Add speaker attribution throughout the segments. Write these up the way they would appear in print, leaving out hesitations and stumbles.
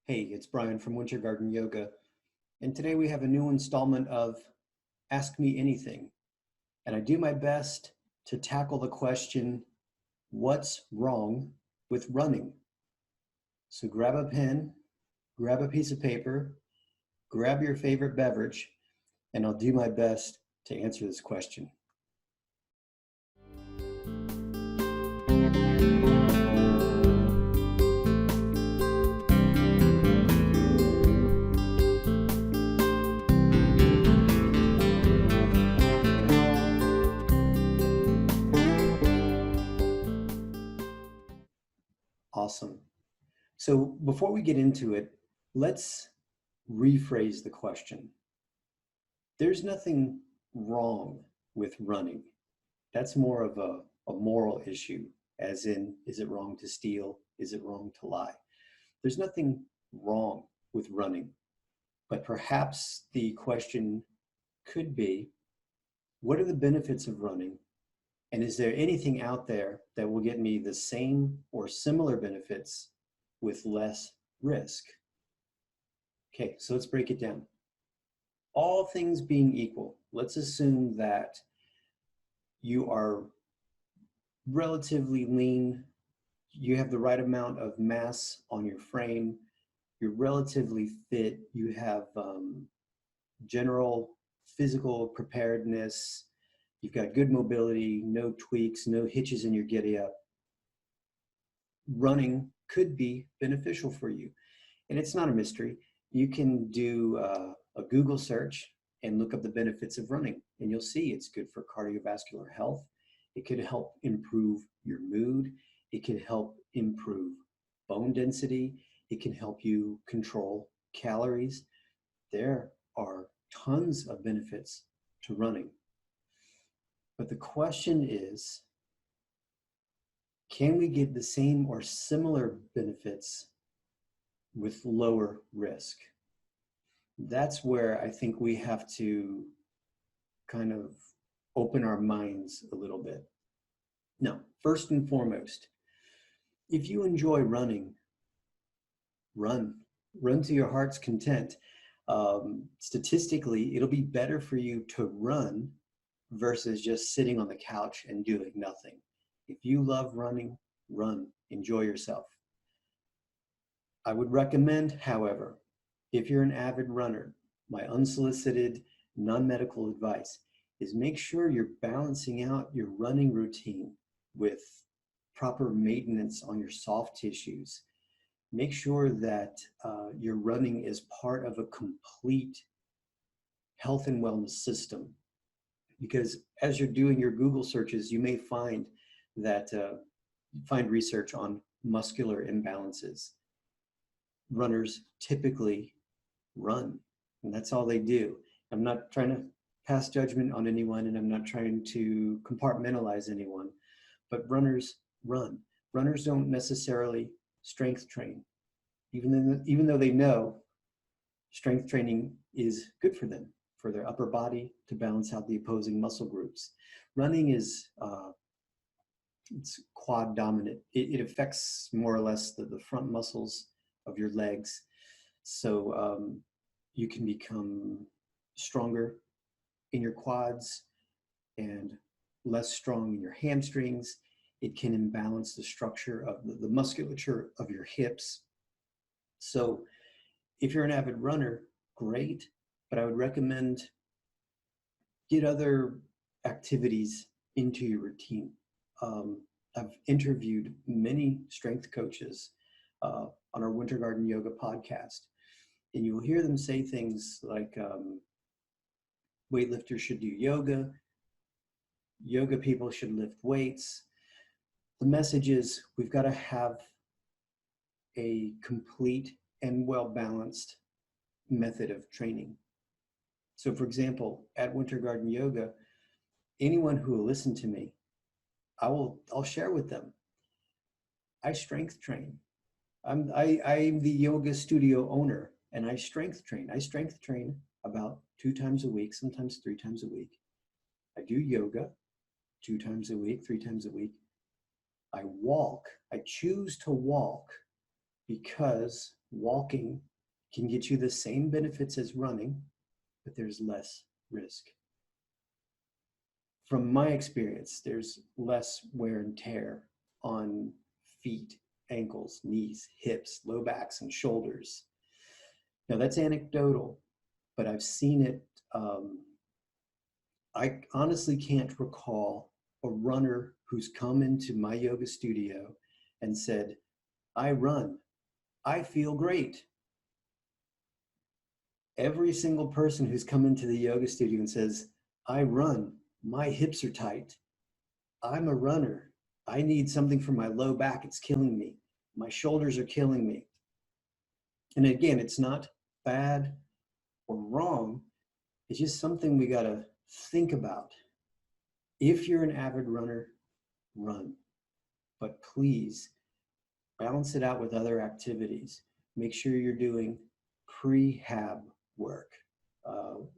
Speaker 1: Hey, it's Brian from Winter Garden Yoga, and today we have a new installment of Ask Me Anything. And I do my best to tackle the question, what's wrong with running? So grab a pen, grab a piece of paper, grab your favorite beverage, and I'll do my best to answer this question. Awesome. So before we get into it, let's rephrase the question. There's nothing wrong with running. That's more of a moral issue, as in, is it wrong to steal? Is it wrong to lie? There's nothing wrong with running, but perhaps the question could be, what are the benefits of running? And is there anything out there that will get me the same or similar benefits with less risk? Okay, so let's break it down. All things being equal, let's assume that you are relatively lean, you have the right amount of mass on your frame, you're relatively fit, you have general physical preparedness, you've got good mobility, no tweaks, no hitches in your giddy up. Running could be beneficial for you. And it's not a mystery. You can do a Google search and look up the benefits of running, and you'll see it's good for cardiovascular health. It could help improve your mood. It can help improve bone density. It can help you control calories. There are tons of benefits to running. But the question is, can we get the same or similar benefits with lower risk? That's where I think we have to kind of open our minds a little bit. Now, first and foremost, if you enjoy running, run to your heart's content. Statistically, it'll be better for you to run versus just sitting on the couch and doing nothing. If you love running, run, enjoy yourself. I would recommend, however, if you're an avid runner, my unsolicited, non-medical advice is make sure you're balancing out your running routine with proper maintenance on your soft tissues. Make sure that your running is part of a complete health and wellness system. Because as you're doing your Google searches, you may find that find research on muscular imbalances. Runners typically run, and that's all they do. I'm not trying to pass judgment on anyone, and I'm not trying to compartmentalize anyone, but runners run. Runners don't necessarily strength train, even though they know strength training is good for them, for their upper body to balance out the opposing muscle groups. Running is it's quad dominant. It affects more or less the front muscles of your legs. So you can become stronger in your quads and less strong in your hamstrings. It can imbalance the structure of the musculature of your hips. So if you're an avid runner, great, but I would recommend get other activities into your routine. I've interviewed many strength coaches on our Winter Garden Yoga podcast, and you'll hear them say things like weightlifters should do yoga, yoga people should lift weights. The message is we've got to have a complete and well-balanced method of training. So for example, at Winter Garden Yoga, anyone who will listen to me, I'll share with them. I strength train. I'm the yoga studio owner, and I strength train. I strength train about 2 times a week, sometimes 3 times a week. I do yoga 2 times a week, 3 times a week. I walk. I choose to walk because walking can get you the same benefits as running, but there's less risk. From my experience, there's less wear and tear on feet, ankles, knees, hips, low backs, and shoulders. Now, that's anecdotal, but I've seen it. I honestly can't recall a runner who's come into my yoga studio and said, I run, I feel great. Every single person who's come into the yoga studio and says, I run, my hips are tight, I'm a runner, I need something for my low back, it's killing me, my shoulders are killing me. And again, it's not bad or wrong, it's just something we got to think about. If you're an avid runner, run, but please balance it out with other activities. Make sure you're doing prehab work,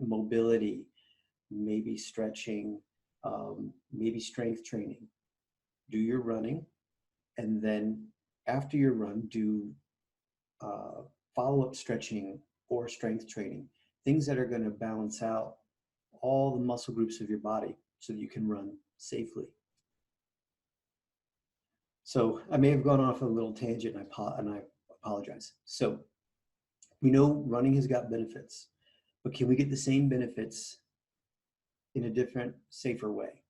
Speaker 1: mobility, maybe stretching, maybe strength training. Do your running, and then after your run, do follow-up stretching or strength training, things that are going to balance out all the muscle groups of your body so that you can run safely. So I may have gone off a little tangent, and I apologize. So we know running has got benefits, but can we get the same benefits in a different, safer way?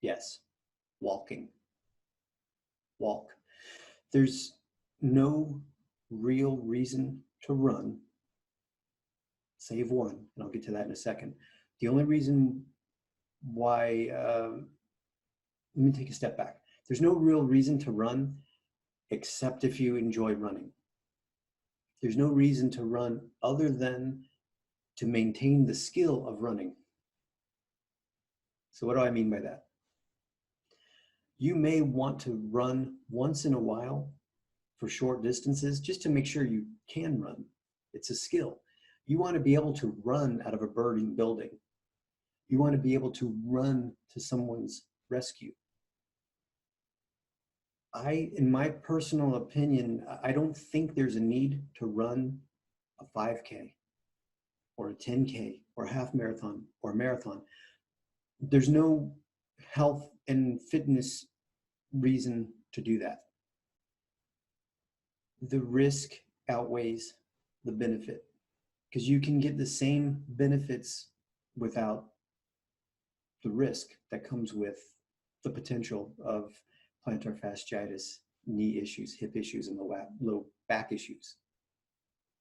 Speaker 1: Yes, walking. Walk. There's no real reason to run, save one, and I'll get to that in a second. The only reason why, let me take a step back. There's no real reason to run except if you enjoy running. There's no reason to run other than to maintain the skill of running. So what do I mean by that? You may want to run once in a while for short distances just to make sure you can run. It's a skill. You want to be able to run out of a burning building. You want to be able to run to someone's rescue. In my personal opinion, I don't think there's a need to run a 5K or a 10K or a half marathon or a marathon. There's no health and fitness reason to do that. The risk outweighs the benefit because you can get the same benefits without the risk that comes with the potential of plantar fasciitis, knee issues, hip issues, and low back issues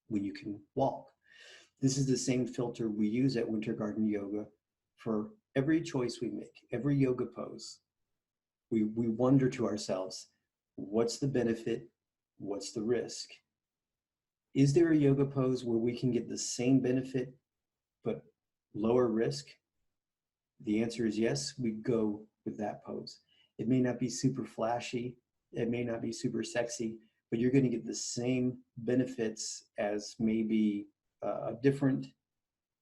Speaker 1: when you can walk. This is the same filter we use at Winter Garden Yoga for every choice we make, every yoga pose. We wonder to ourselves, what's the benefit? What's the risk? Is there a yoga pose where we can get the same benefit but lower risk? The answer is yes, we go with that pose. It may not be super flashy, it may not be super sexy, but you're going to get the same benefits as maybe a different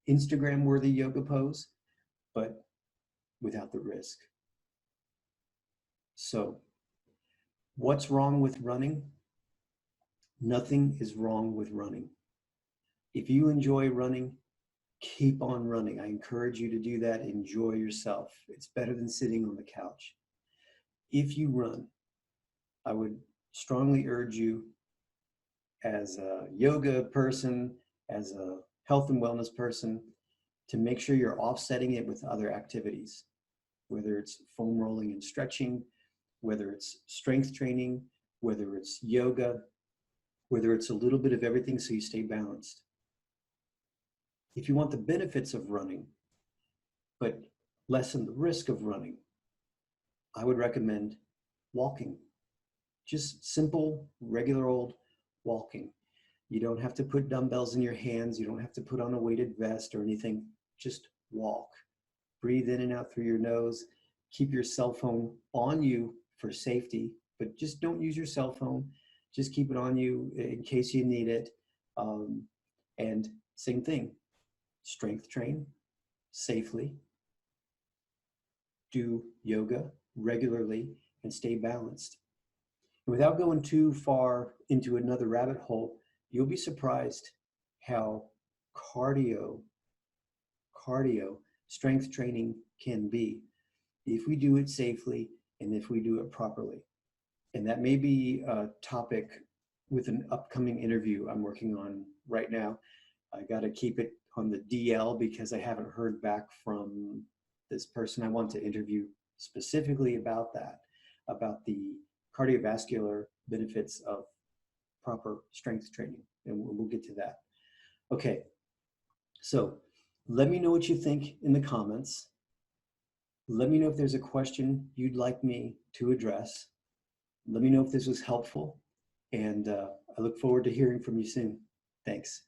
Speaker 1: Instagram-worthy yoga pose, but without the risk. So, what's wrong with running? Nothing is wrong with running. If you enjoy running, keep on running. I encourage you to do that. Enjoy yourself. It's better than sitting on the couch. If you run, I would strongly urge you as a yoga person, as a health and wellness person, to make sure you're offsetting it with other activities, whether it's foam rolling and stretching, whether it's strength training, whether it's yoga, whether it's a little bit of everything so you stay balanced. If you want the benefits of running, but lessen the risk of running, I would recommend walking. Just simple, regular old walking. You don't have to put dumbbells in your hands. You don't have to put on a weighted vest or anything. Just walk. Breathe in and out through your nose. Keep your cell phone on you for safety, but just don't use your cell phone. Just keep it on you in case you need it. And same thing, strength train safely. Do yoga regularly and stay balanced. Without going too far into another rabbit hole, you'll be surprised how cardio, strength training can be if we do it safely and if we do it properly. And that may be a topic with an upcoming interview I'm working on right now. I got to keep it on the DL because I haven't heard back from this person I want to interview specifically about that, about the cardiovascular benefits of proper strength training. And we'll get to that. Okay, so let me know what you think in the comments. Let me know if there's a question you'd like me to address. Let me know if this was helpful. And I look forward to hearing from you soon. Thanks.